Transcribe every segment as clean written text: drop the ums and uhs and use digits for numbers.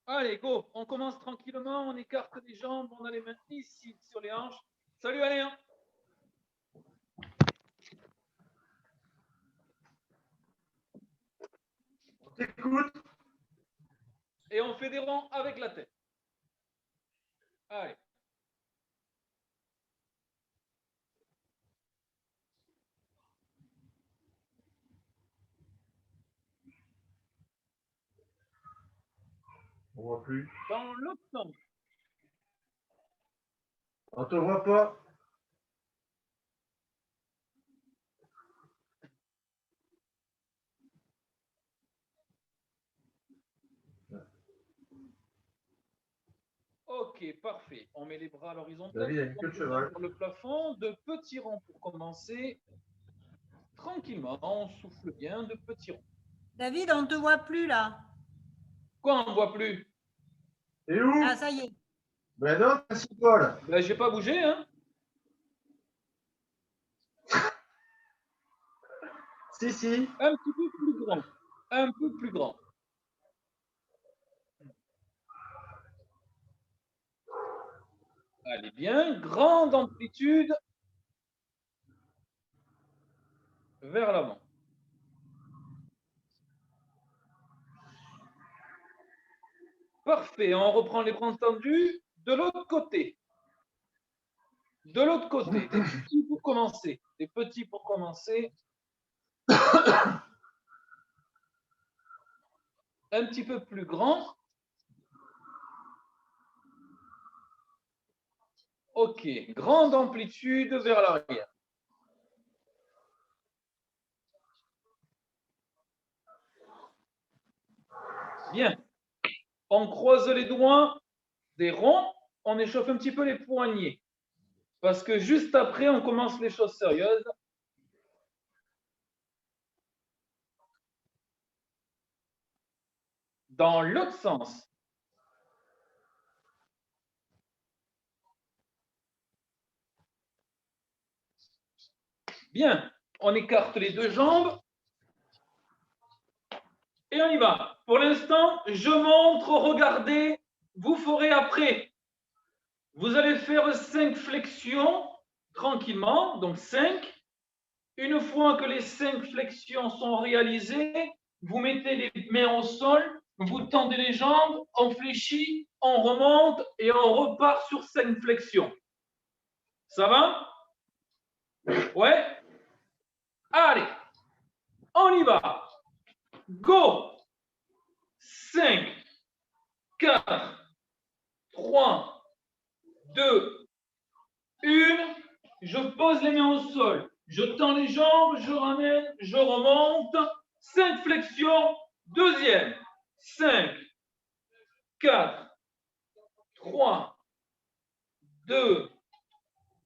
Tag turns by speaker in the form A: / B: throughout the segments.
A: Allez, go. On commence tranquillement. On écarte les jambes. On a les mains ici sur les hanches. Salut Alain.
B: On t'écoute.
A: Et on fait des ronds avec la tête. Allez.
B: On voit plus.
A: Dans l'autre sens.
B: On te voit pas.
A: Ok, parfait. On met les bras à l'horizontale.
B: David, il y a une queue de cheval.
A: Sur le plafond, de petits ronds pour commencer. Tranquillement, on souffle bien, de petits ronds.
C: David, on ne te voit plus là.
A: Quoi, on ne voit plus?
B: Et où?
C: Ah, ça y est.
B: Ben non, c'est toi là.
A: Ben, j'ai pas bougé, hein.
B: Si.
A: Un petit peu plus grand. Un peu plus grand. Allez, bien. Grande amplitude vers l'avant. Parfait. On reprend les bras tendus de l'autre côté. De l'autre côté. Des petits pour commencer. Des petits pour commencer. Un petit peu plus grand. Ok. Grande amplitude vers l'arrière. Bien. On croise les doigts des ronds. On échauffe un petit peu les poignets. Parce que juste après, on commence les choses sérieuses. Dans l'autre sens. Bien. On écarte les deux jambes. Et on y va. Pour l'instant, je montre, regardez, vous ferez après. Vous allez faire 5 flexions tranquillement, donc 5. Une fois que les 5 flexions sont réalisées, vous mettez les mains au sol, vous tendez les jambes, on fléchit, on remonte et on repart sur 5 flexions. Ça va? Ouais? Allez, on y va. Go! 5, 4, 3, 2, 1. Je pose les mains au sol. Je tends les jambes, je ramène, je remonte. 5 flexions. Deuxième. 5, 4, 3, 2,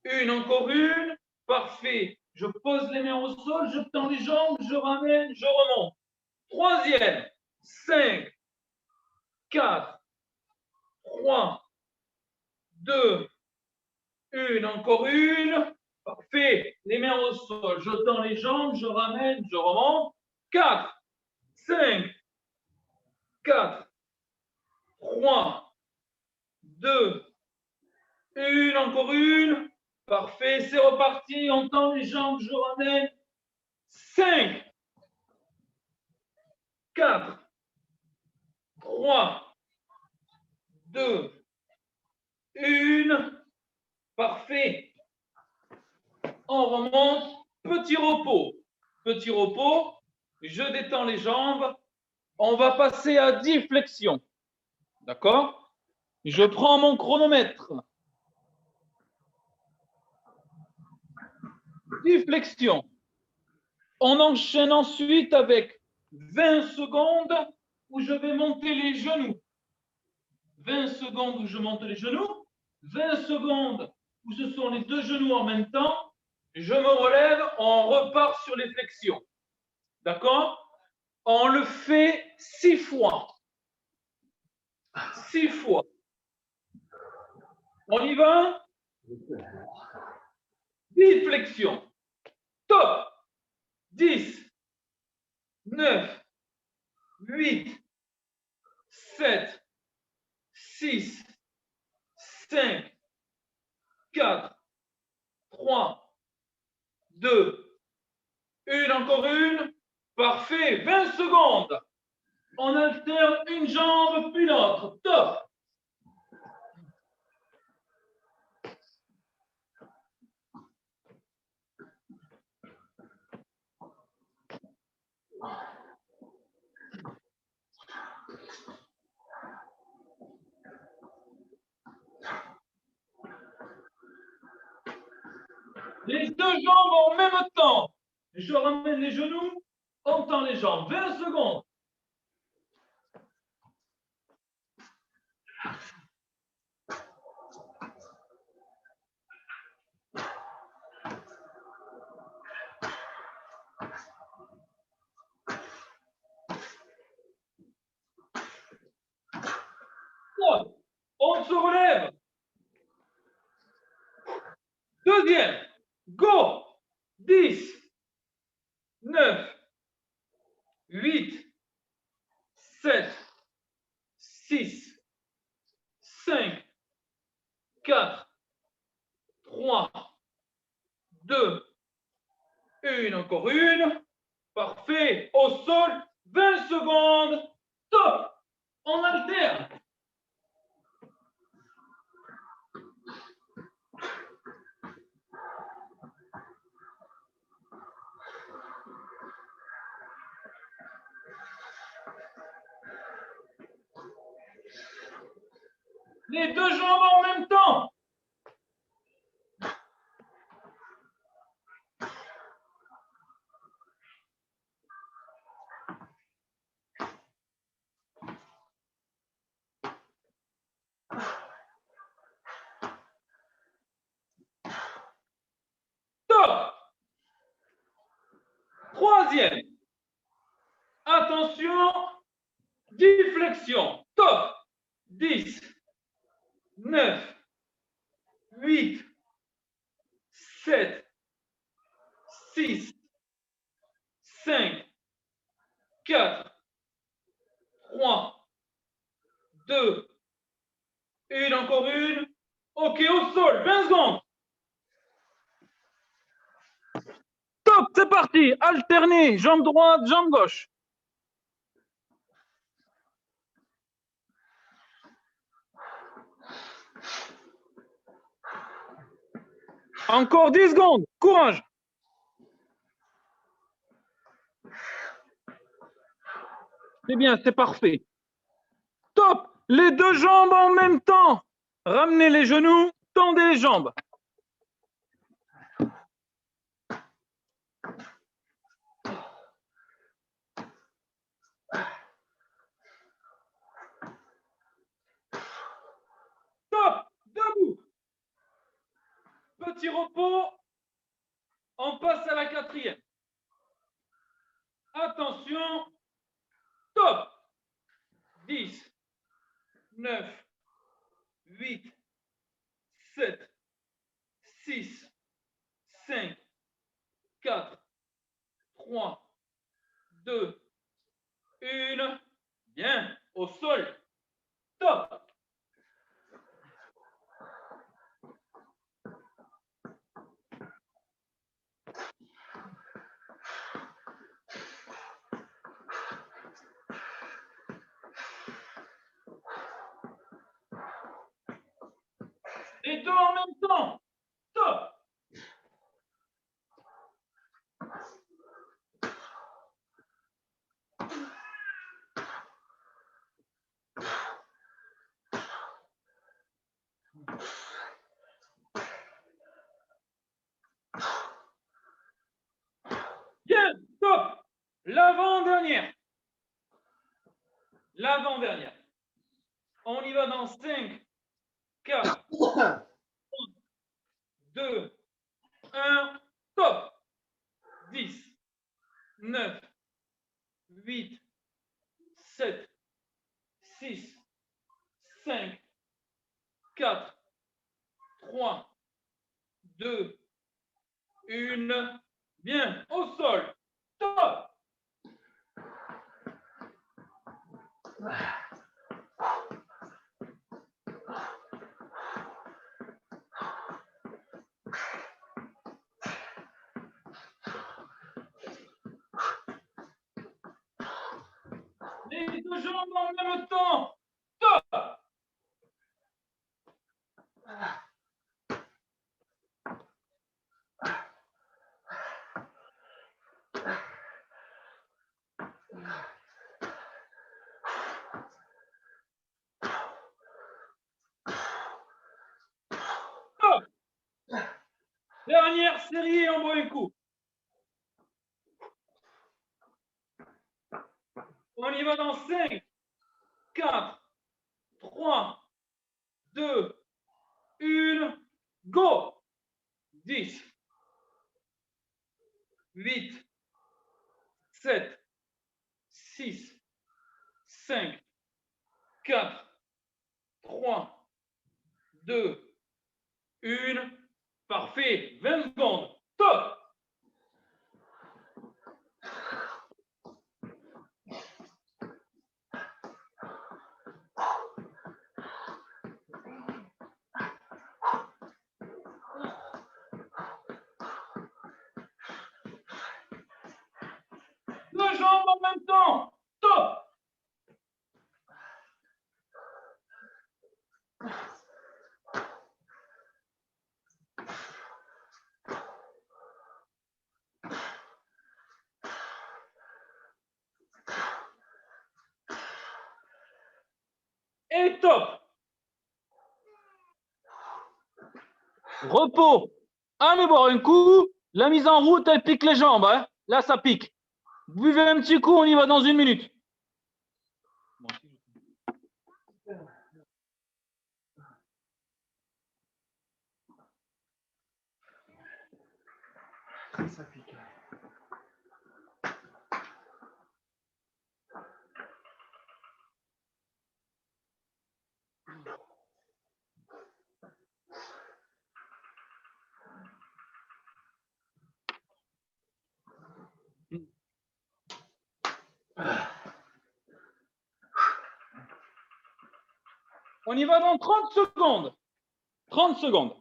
A: 1. Encore une. Parfait. Je pose les mains au sol, je tends les jambes, je ramène, je remonte. Troisième. 5, 4, 3, 2, 1. Encore une. Parfait. Les mains au sol. Je tends les jambes, je ramène, je remonte. 4, 5, 4, 3, 2, 1. Encore une. Parfait. C'est reparti. On tend les jambes, je ramène. 5, 4, 3, 2, 1. Parfait. On remonte. Petit repos. Petit repos. Je détends les jambes. On va passer à 10 flexions. D'accord? Je prends mon chronomètre. 10 flexions. On enchaîne ensuite avec 20 secondes où je vais monter les genoux. 20 secondes où je monte les genoux. 20 secondes où ce sont les deux genoux en même temps. Je me relève, on repart sur les flexions. D'accord? On le fait 6 fois. 6 fois. On y va? 10 flexions. Top. 10, 9, 8, 7, 6, 5, 4, 3, 2, 1, encore une. Parfait. 20 secondes. On alterne une jambe puis l'autre. Top. Les deux jambes en même temps. Je ramène les genoux, on tend les jambes. 20 secondes. On se relève. Deuxième. Go. 10, 9, 8, 7, 6, 5, 4, 3, 2, 1, encore une. Parfait. Au sol, 20 secondes. Top. On alterne. Les deux jambes en même temps. Top. Troisième. Attention. 10 flexions. Top. 10, 9, 8, 7, 6, 5, 4, 3, 2, 1, encore une. OK, au sol, 20 secondes. Top, c'est parti. Alternez, jambe droite, jambe gauche. Encore 10 secondes. Courage. C'est bien, c'est parfait. Top. Les deux jambes en même temps. Ramenez les genoux, tendez les jambes. Top. Debout. Petit repos. On passe à la quatrième. Attention. Top. 10, 9, 8, 7, 6, 5, 4, 3, 2, 1. Bien. Au sol. Top. Les deux en même temps. Top. Bien, top. L'avant-dernière. L'avant-dernière. On y va dans 5, 4, 2, 1. Top. 10, 9, 8, 7, 6, 5, 4, 3, 2, 1. Bien, au sol. Top. deux jambes en même temps. Top. Top. Dernière série et on boit un coup. On y va dans 5, 4, 3, 2, 1, go. 10, 8, 7, 6, 5, 4, 3, 2, 1. Parfait. 20 secondes. Top. Deux jambes en même temps. Top. Et top. Repos. Allez boire un coup. La mise en route, elle pique les jambes. Hein. Là, ça pique. Buvez un petit coup, on y va dans 1 minute.
B: Ça pique.
A: On y va dans 30 secondes. 30 secondes.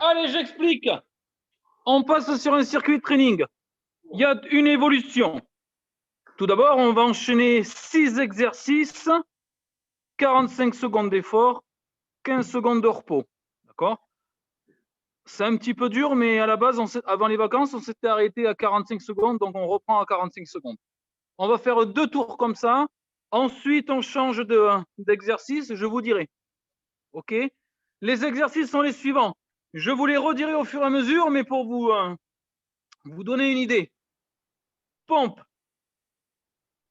A: Allez, j'explique. On passe sur un circuit de training. Il y a une évolution. Tout d'abord, on va enchaîner 6 exercices, 45 secondes d'effort, 15 secondes de repos. D'accord? C'est un petit peu dur, mais à la base, avant les vacances, on s'était arrêté à 45 secondes, donc on reprend à 45 secondes. On va faire 2 tours comme ça. Ensuite, on change d'exercice, je vous dirai. OK? Les exercices sont les suivants. Je vous les redirai au fur et à mesure, mais pour vous donner une idée. Pompe,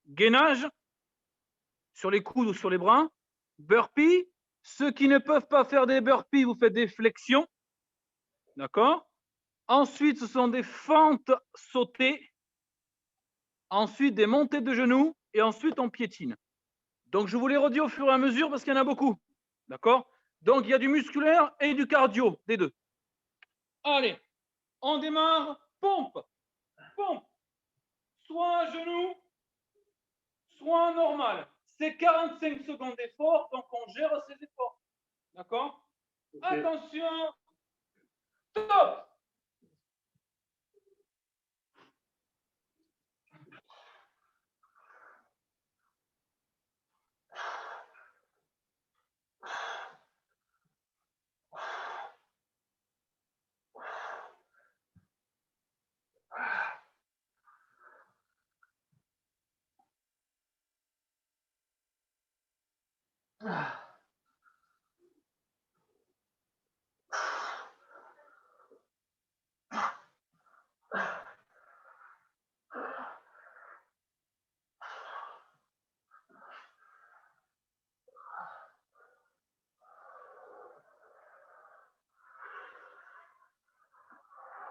A: gainage, sur les coudes ou sur les bras. Burpee. Ceux qui ne peuvent pas faire des burpees, vous faites des flexions. D'accord? Ensuite, ce sont des fentes sautées. Ensuite, des montées de genoux. Et ensuite, on piétine. Donc, je vous les redis au fur et à mesure parce qu'il y en a beaucoup. D'accord? Donc, il y a du musculaire et du cardio, des deux. Allez, on démarre. Pompe. Pompe. Soit à genoux, soit normal. C'est 45 secondes d'effort, donc on gère ces efforts. D'accord? Okay. Attention. Top.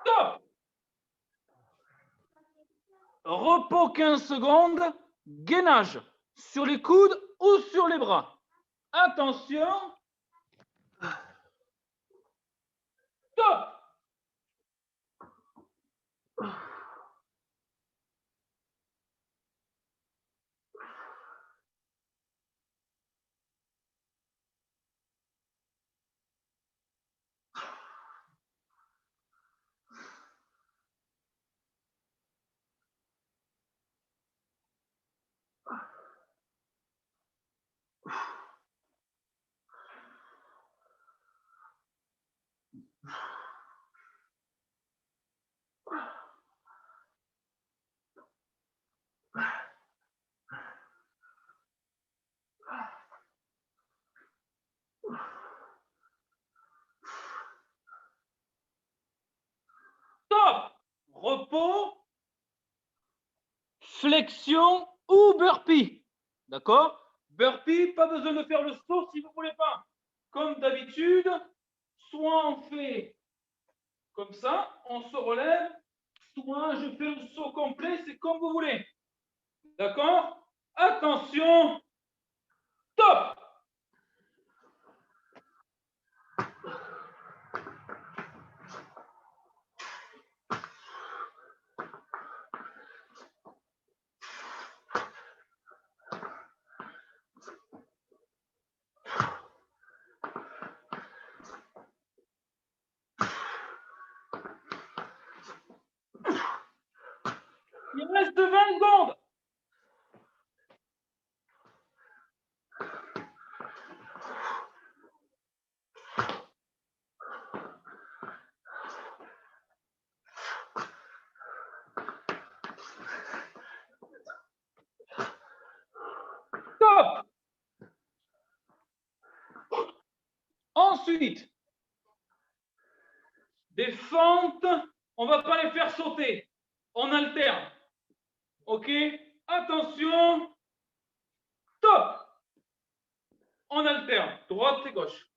A: Top. Repos 15 secondes, gainage sur les coudes ou sur les bras. Attention. Top. Top. Repos. Flexion ou burpee. D'accord? Burpee, pas besoin de faire le saut si vous ne voulez pas. Comme d'habitude, soit on fait comme ça, on se relève, soit je fais le saut complet, c'est comme vous voulez. D'accord? Attention. Top. Il reste 20 secondes. Top. Ensuite, des fentes, on ne va pas les faire sauter. On alterne. OK? Attention. Top. On alterne, droite et gauche.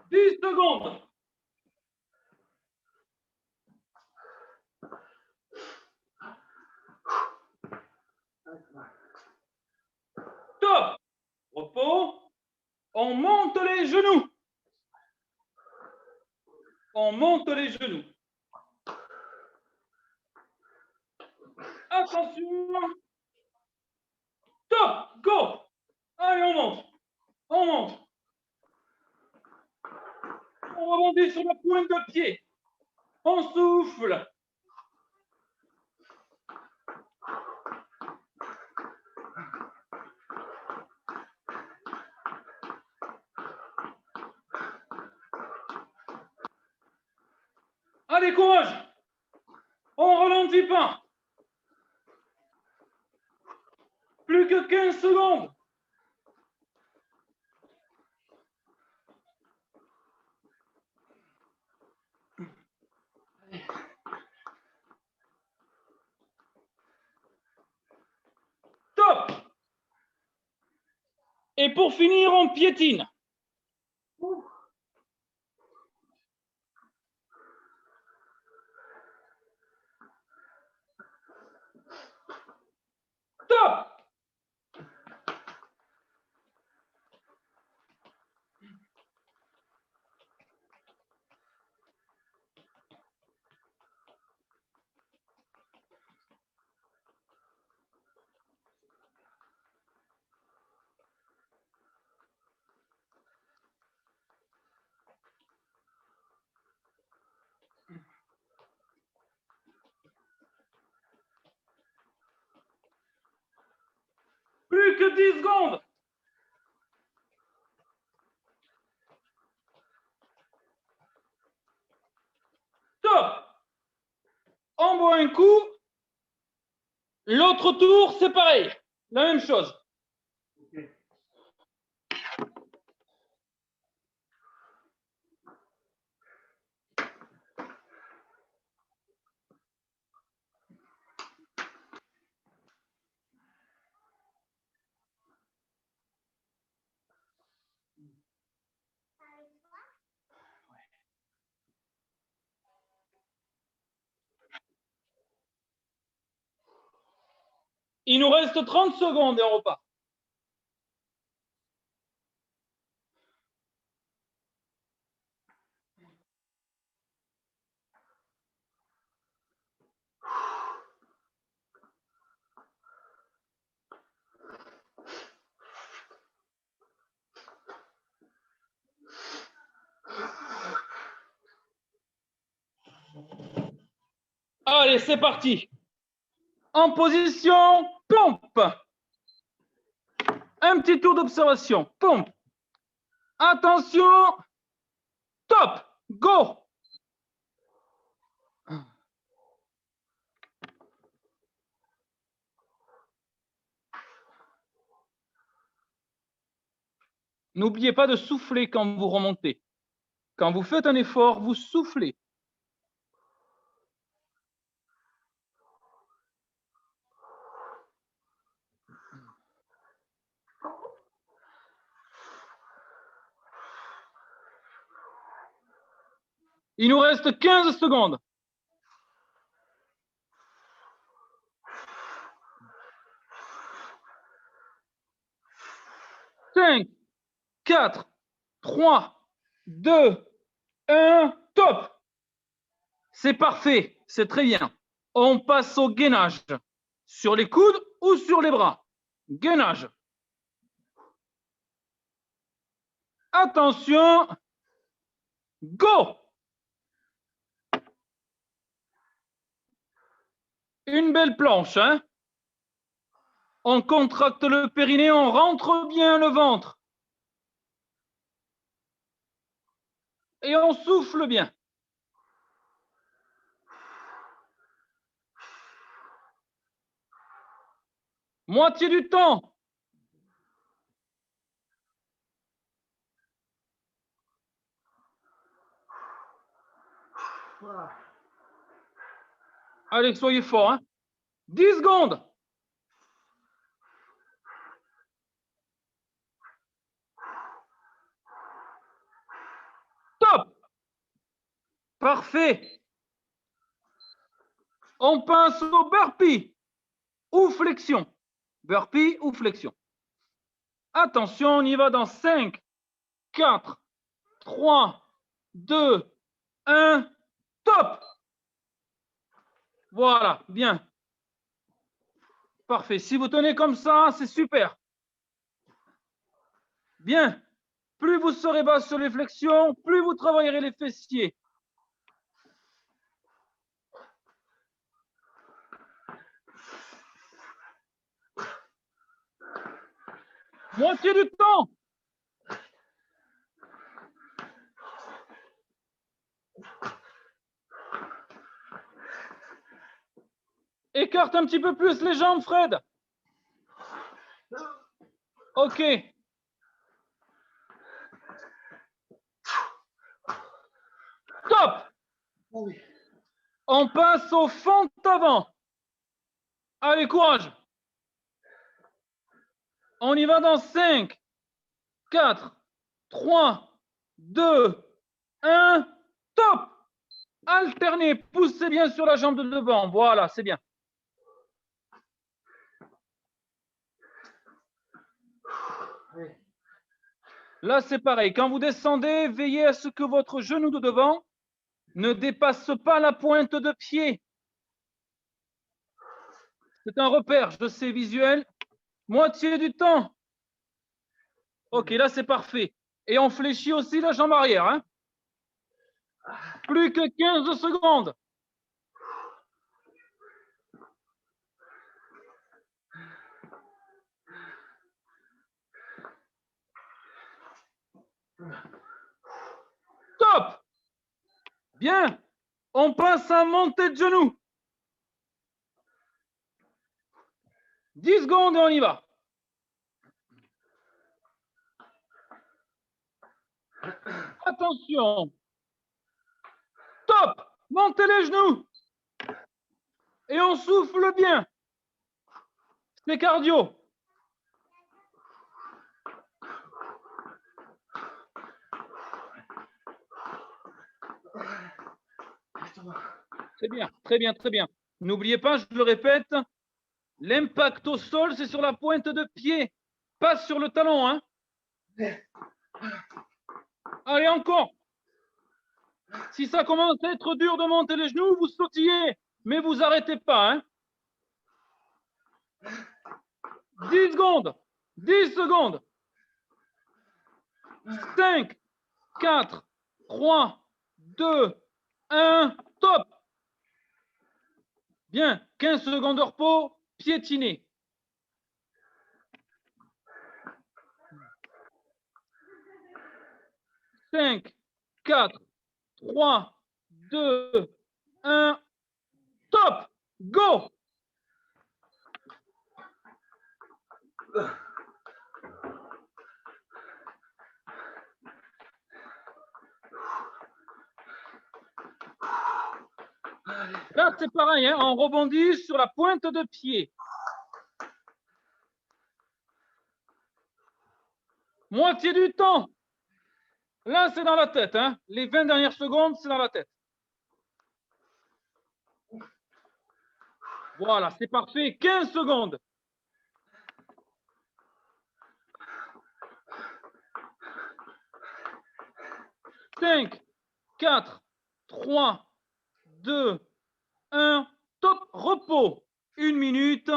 A: Dix secondes. Top. Repos. On monte les genoux. On monte les genoux. Attention. Top. Go. Allez, on monte. On monte. On rebondit sur la pointe de pied. On souffle. Allez, courage. On ralentit pas. Plus que 15 secondes. Top. Et pour finir, on piétine. Top. Plus que 10 secondes. Top. On boit un coup. L'autre tour, c'est pareil. La même chose. Il nous reste 30 secondes et on repart. Allez, c'est parti. En position pompe. Un petit tour d'observation. Pompe. Attention. Top. Go. N'oubliez pas de souffler quand vous remontez. Quand vous faites un effort, vous soufflez. Il nous reste 15 secondes. 5, 4, 3, 2, 1, top. C'est parfait, c'est très bien. On passe au gainage. Sur les coudes ou sur les bras. Gainage. Attention. Go. Une belle planche, hein? On contracte le périnée, on rentre bien le ventre. Et on souffle bien. Moitié du temps. Allez, soyez forts, hein? 10 secondes. Top. Parfait. On passe au burpee ou flexion. Burpee ou flexion. Attention, on y va dans 5, 4, 3, 2, 1. Top. Voilà, bien. Parfait. Si vous tenez comme ça, c'est super. Bien. Plus vous serez bas sur les flexions, plus vous travaillerez les fessiers. Moitié du temps. Écarte un petit peu plus les jambes, Fred. OK. Top. On passe au fond avant. Allez, courage. On y va dans 5, 4, 3, 2, 1. Top. Alternez. Poussez bien sur la jambe de devant. Voilà, c'est bien. Là, c'est pareil. Quand vous descendez, veillez à ce que votre genou de devant ne dépasse pas la pointe de pied. C'est un repère, je sais, visuel. Moitié du temps. OK, là, c'est parfait. Et on fléchit aussi la jambe arrière. Hein. Plus que 15 secondes. Top. Bien. On passe à montée de genoux. 10 secondes et on y va. Attention. Top. Montez les genoux. Et on souffle bien. C'est cardio. C'est bien, très bien, très bien. N'oubliez pas, je le répète, L'impact au sol, c'est sur la pointe de pied, pas sur le talon. Hein. Allez, encore. Si ça commence à être dur de monter les genoux, vous sautillez, mais vous arrêtez pas. Hein. 10 secondes. 10 secondes. 5, 4, 3, 2, 1, top. Bien, 15 secondes de repos, piétiner. Cinq, 4, 3, 2, 1, top. Go. Là, c'est pareil, hein, on rebondit sur la pointe de pied. Moitié du temps. Là, c'est dans la tête. Hein. Les 20 dernières secondes, c'est dans la tête. Voilà, c'est parfait. 15 secondes. Cinq, 4, 3, 2, 1, top, repos. 1 minute.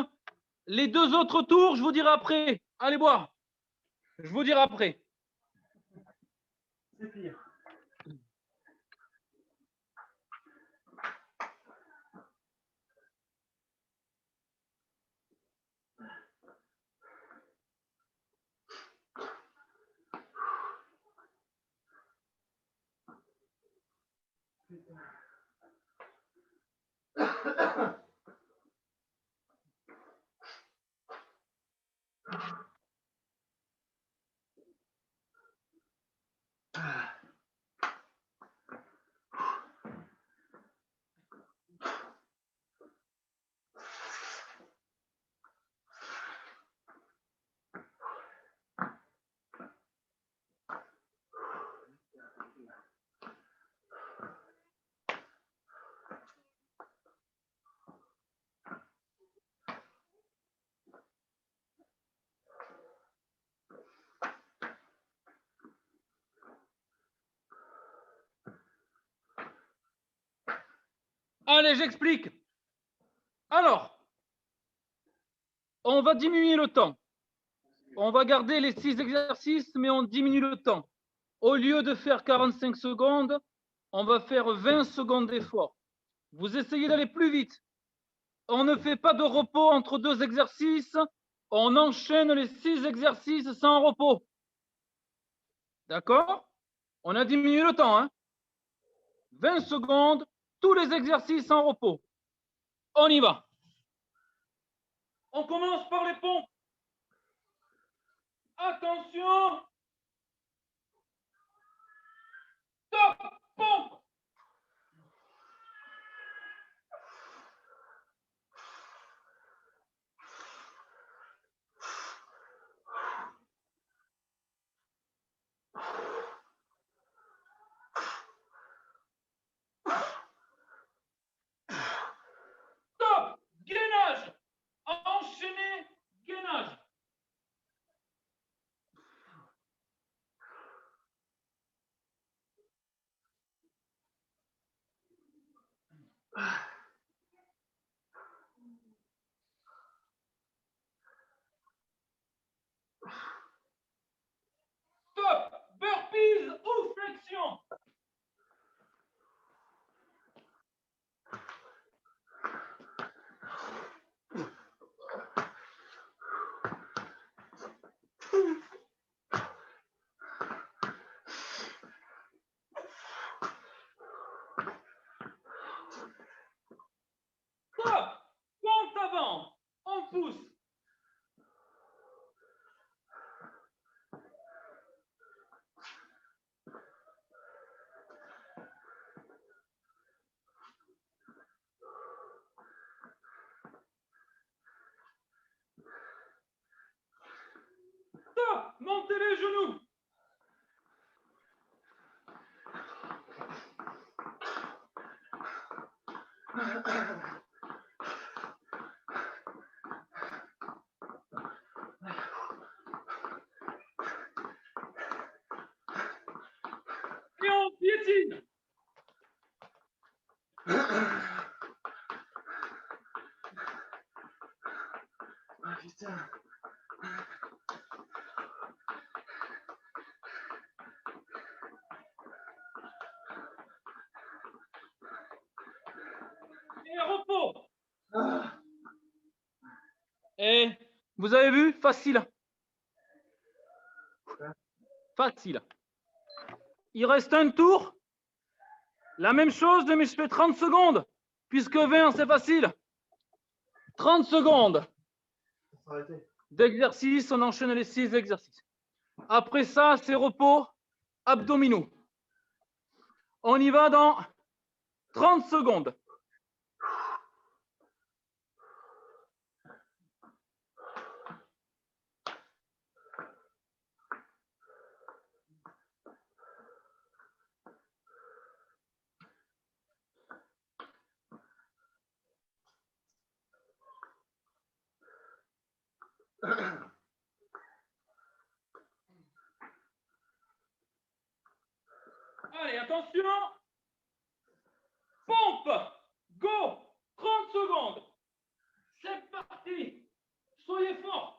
A: Les 2 autres tours, je vous dirai après. Allez boire. Je vous dirai après.
B: C'est pire.
A: Allez, j'explique. Alors, on va diminuer le temps. On va garder les 6 exercices, mais on diminue le temps. Au lieu de faire 45 secondes, on va faire 20 secondes d'effort. Vous essayez d'aller plus vite. On ne fait pas de repos entre 2 exercices. On enchaîne les 6 exercices sans repos. D'accord? On a diminué le temps. Hein? 20 secondes, tous les exercices sans repos. On y va. On commence par les pompes. Attention. Top, pompe. Top, gainage. Enchaînez, gainage. Top, burpees ou flexion. Top, compte avant. On pousse. Top, montez les genoux.
B: Ah putain.
A: Et repos.
B: Ah.
A: Et vous avez vu? Facile. Facile. Il reste un tour. La même chose, mais je fais 30 secondes. Puisque 20, c'est facile. 30 secondes d'exercice. On enchaîne les 6 exercices. Après ça, c'est repos abdominaux. On y va dans 30 secondes. Allez, attention. Pompe. Go. 30 secondes. C'est parti. Soyez forts.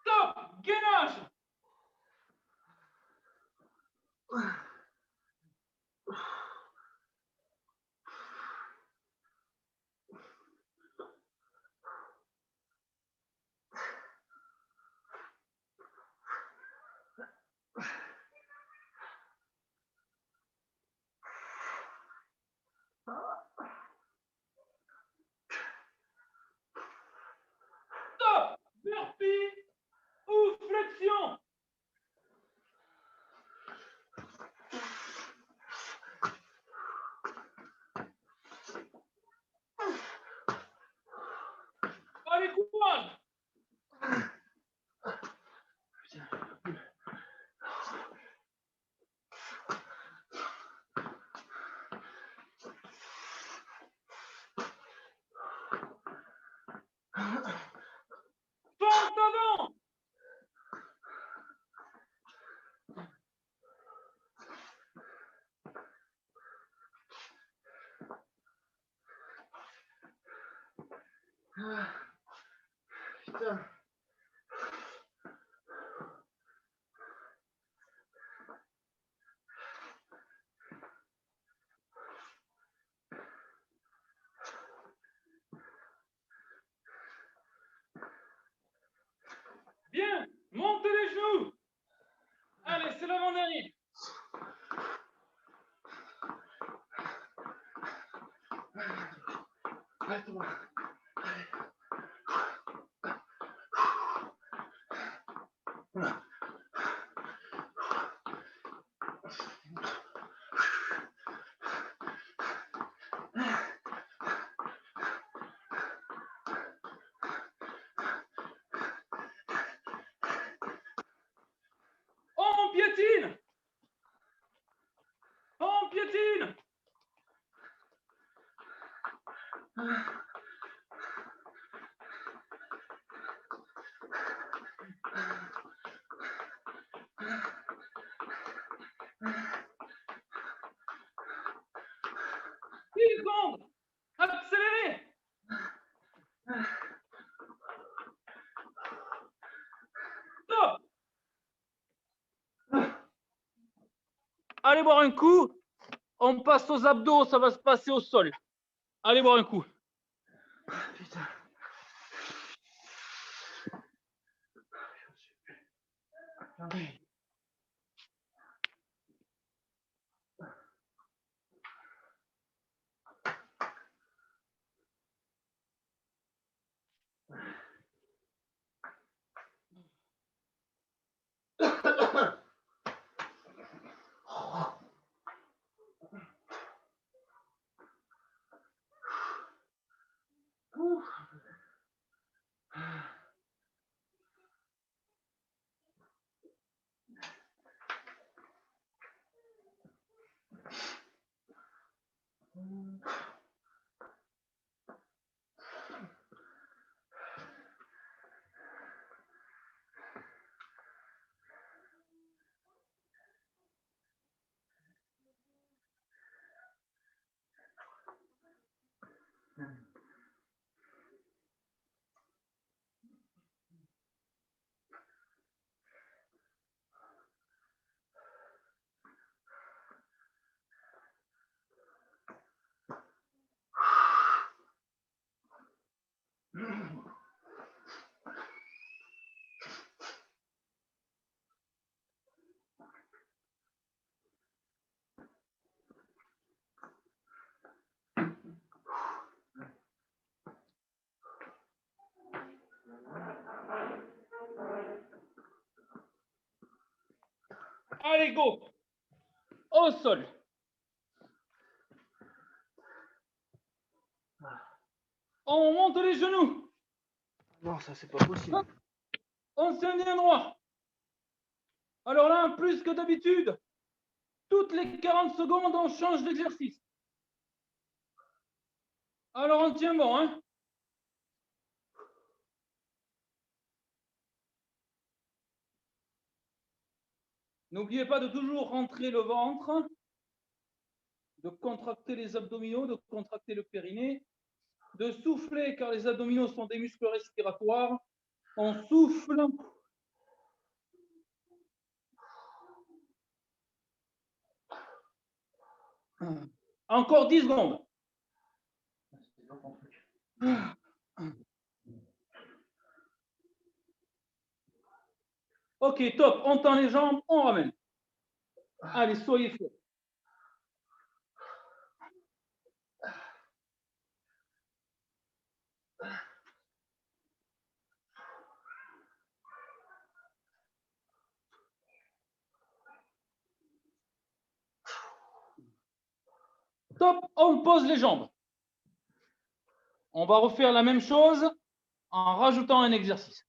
A: Stop. Gainage. Stop. Burpee ou flexion. Allez, courage. Pente avant.
B: Ah. Putain.
A: Bien. Montez les genoux. Allez, c'est l'avant-dernier.
B: Arrête-toi.
A: On piétine. On piétine. Secondes. Accélérez. Stop. Allez boire un coup. On passe aux abdos, ça va se passer au sol. Allez boire un coup.
B: Putain.
A: Allez, go. Au sol. On monte les genoux.
B: Non, ça, c'est pas possible.
A: On se tient droit. Alors là, plus que d'habitude, toutes les 40 secondes, on change d'exercice. Alors, on tient bon, hein? N'oubliez pas de toujours rentrer le ventre, de contracter les abdominaux, de contracter le périnée, de souffler car les abdominaux sont des muscles respiratoires. On souffle. Encore 10 secondes. Ok, top. On tend les jambes, on ramène. Allez, soyez forts. Top, on pose les jambes. On va refaire la même chose en rajoutant un exercice.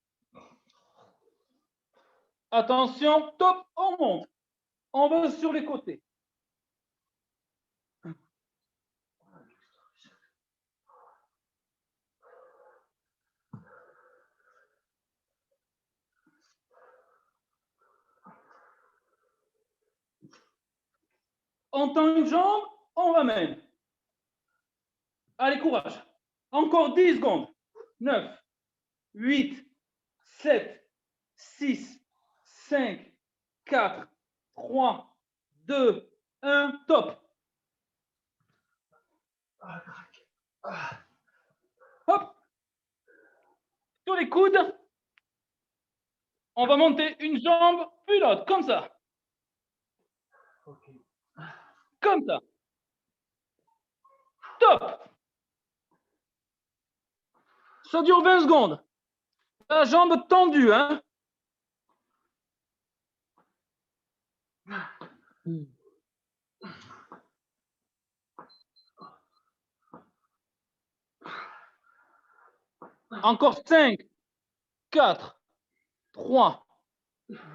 A: Attention, top, on monte. On va sur les côtés. On tend une jambe, on ramène. Allez, courage. Encore 10 secondes. 9, 8, 7, 6, 5, 4, 3, 2, 1, top. Hop. Sur les coudes. On va monter une jambe, puis l'autre, comme ça. Comme ça. Top. Ça dure 20 secondes. La jambe tendue, hein. Encore 5, 4, 3,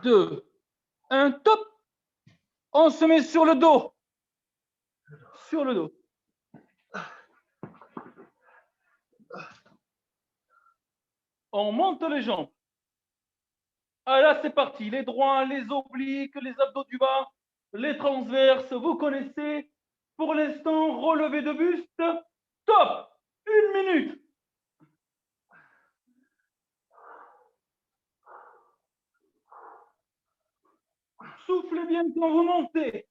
A: 2, 1, top. On se met sur le dos. Sur le dos. On monte les jambes. Ah là, c'est parti. Les droits, les obliques, les abdos du bas, les transverses, vous connaissez. Pour l'instant, relevé de buste. Top. 1 minute. Soufflez bien quand vous montez.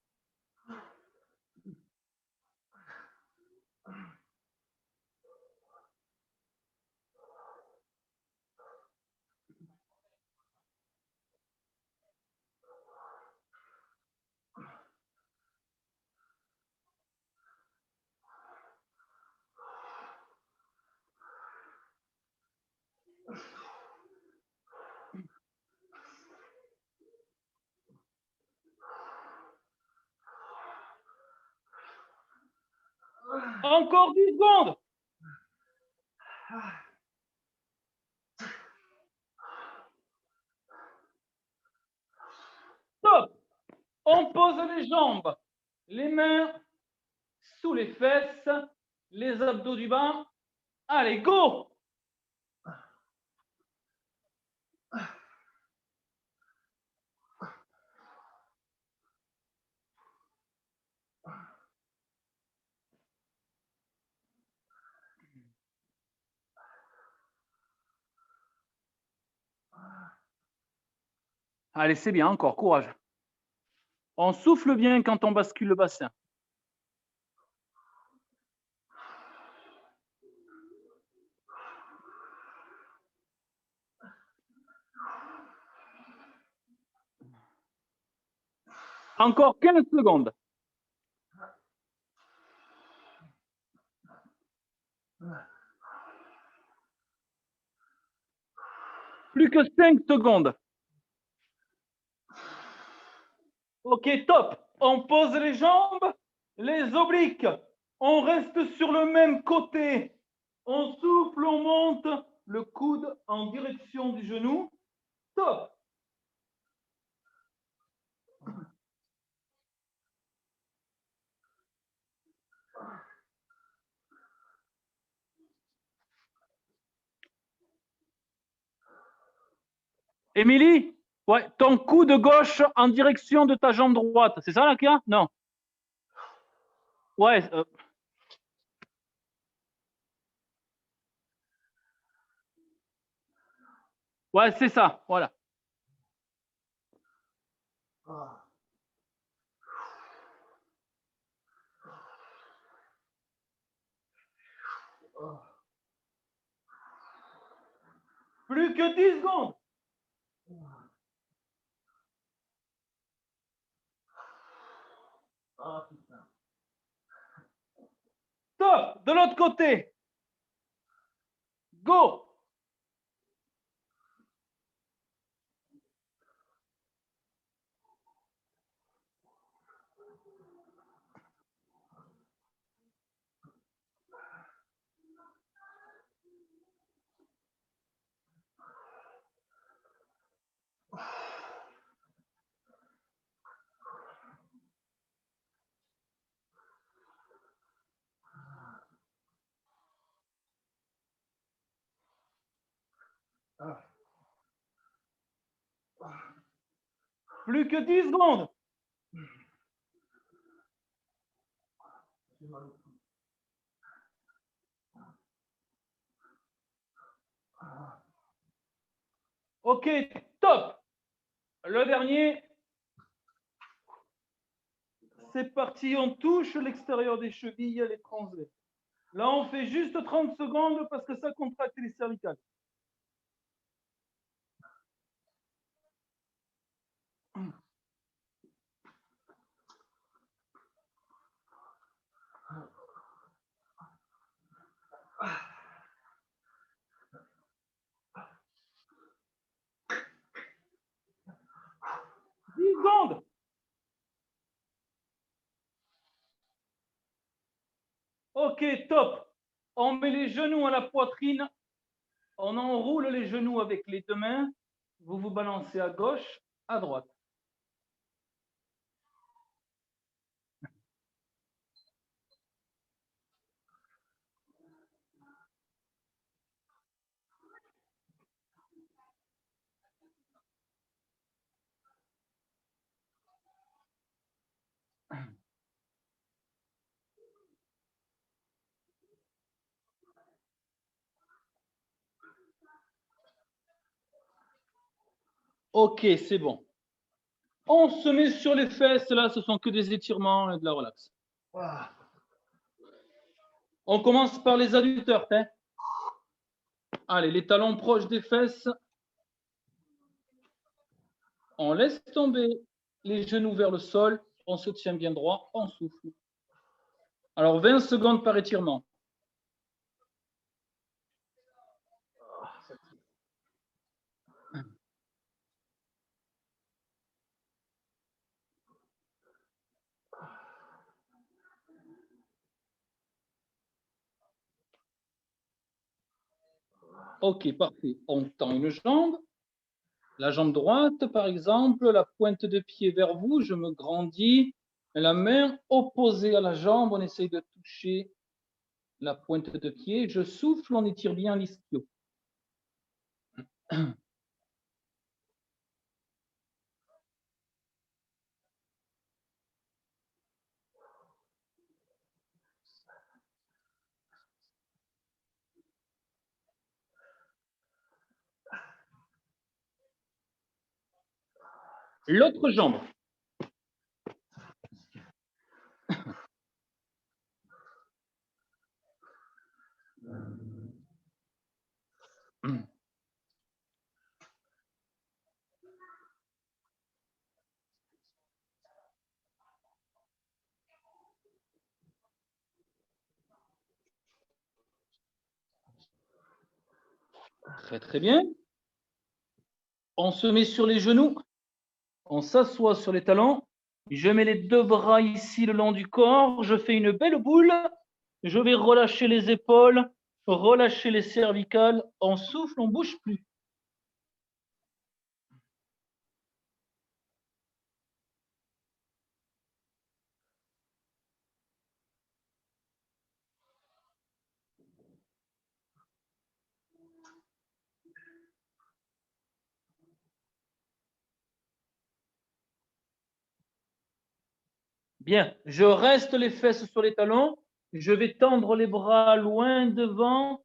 A: Encore 10 secondes. Top. On pose les jambes, les mains sous les fesses, les abdos du bas. Allez, go.
D: Allez, c'est bien, encore, courage. On souffle bien quand on bascule le bassin. Encore 15 secondes. Plus que 5 secondes. Ok, top. On pose les jambes, les obliques. On reste sur le même côté. On souffle, on monte le coude en direction du genou. Top. Émilie, ouais, ton coude gauche en direction de ta jambe droite. C'est ça là qu'il y a? Non. Ouais. Ouais, c'est ça. Voilà. Plus que 10 secondes. Top. De l'autre côté. Go. Plus que 10 secondes. Ok, top. Le dernier. C'est parti, on touche l'extérieur des chevilles, les transverses. Là, on fait juste 30 secondes parce que ça contracte les cervicales. Secondes. Ok, top. On met les genoux à la poitrine. On enroule les genoux avec les deux mains. Vous vous balancez à gauche, à droite. Ok, c'est bon. On se met sur les fesses. Là, ce sont que des étirements et de la relaxe. On commence par les adducteurs. Hein. Allez, les talons proches des fesses. On laisse tomber les genoux vers le sol. On se tient bien droit. On souffle. Alors, 20 secondes par étirement. Ok, parfait. On tend une jambe. La jambe droite, par exemple, la pointe de pied vers vous, je me grandis. La main opposée à la jambe, on essaye de toucher la pointe de pied. Je souffle, on étire bien l'ischio. L'autre jambe. Très, très bien. On se met sur les genoux. On s'assoit sur les talons. Je mets les deux bras ici le long du corps. Je fais une belle boule. Je vais relâcher les épaules, relâcher les cervicales. On souffle, on ne bouge plus. Bien, je reste les fesses sur les talons. Je vais tendre les bras loin devant,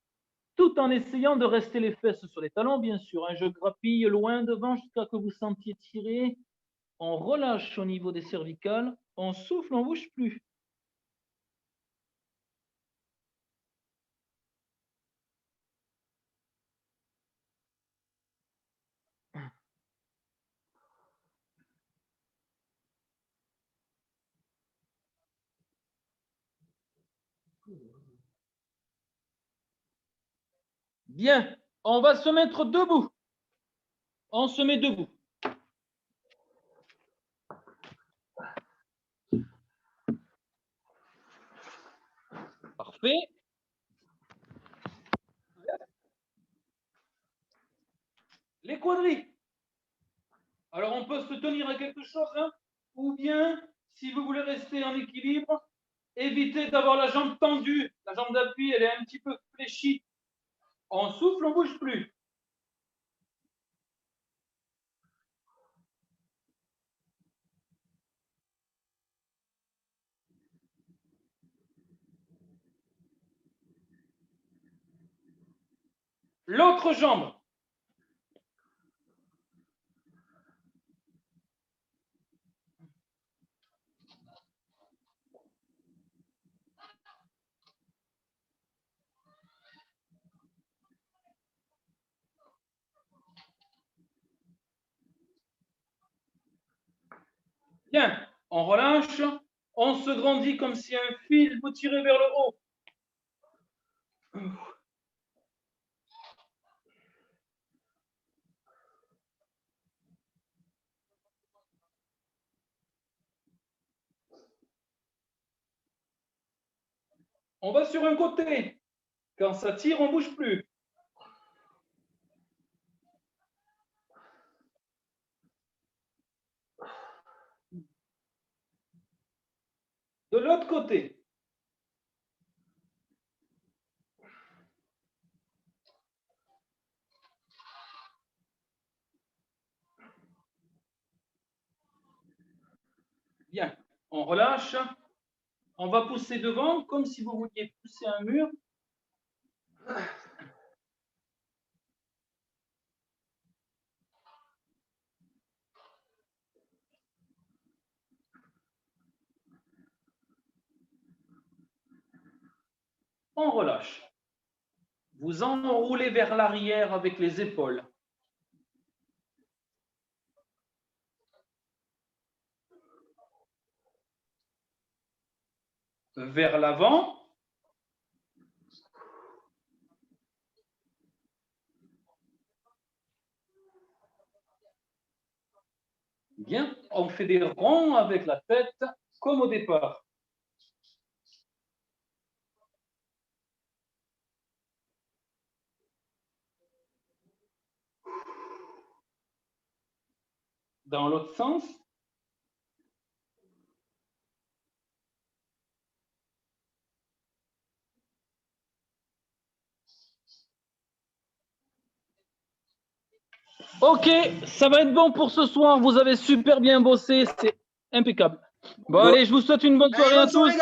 D: tout en essayant de rester les fesses sur les talons, bien sûr. Je grappille loin devant jusqu'à que vous sentiez tirer. On relâche au niveau des cervicales. On souffle, on ne bouge plus. Bien, on va se mettre debout. On se met debout. Parfait. Les quadris. Alors, on peut se tenir à quelque chose, hein, ou bien, si vous voulez rester en équilibre, évitez d'avoir la jambe tendue. La jambe d'appui, elle est un petit peu fléchie. On souffle, on ne bouge plus. L'autre jambe. Bien, on relâche, on se grandit comme si un fil vous tirait vers le haut. On va sur un côté. Quand ça tire, on ne bouge plus. De l'autre côté. Bien, on relâche. On va pousser devant comme si vous vouliez pousser un mur. On relâche. Vous enroulez vers l'arrière avec les épaules. Vers l'avant. Bien, on fait des ronds avec la tête comme au départ. Dans l'autre sens. Ok, ça va être bon pour ce soir. Vous avez super bien bossé. C'est impeccable. Bon, allez, je vous souhaite une bonne soirée à tous.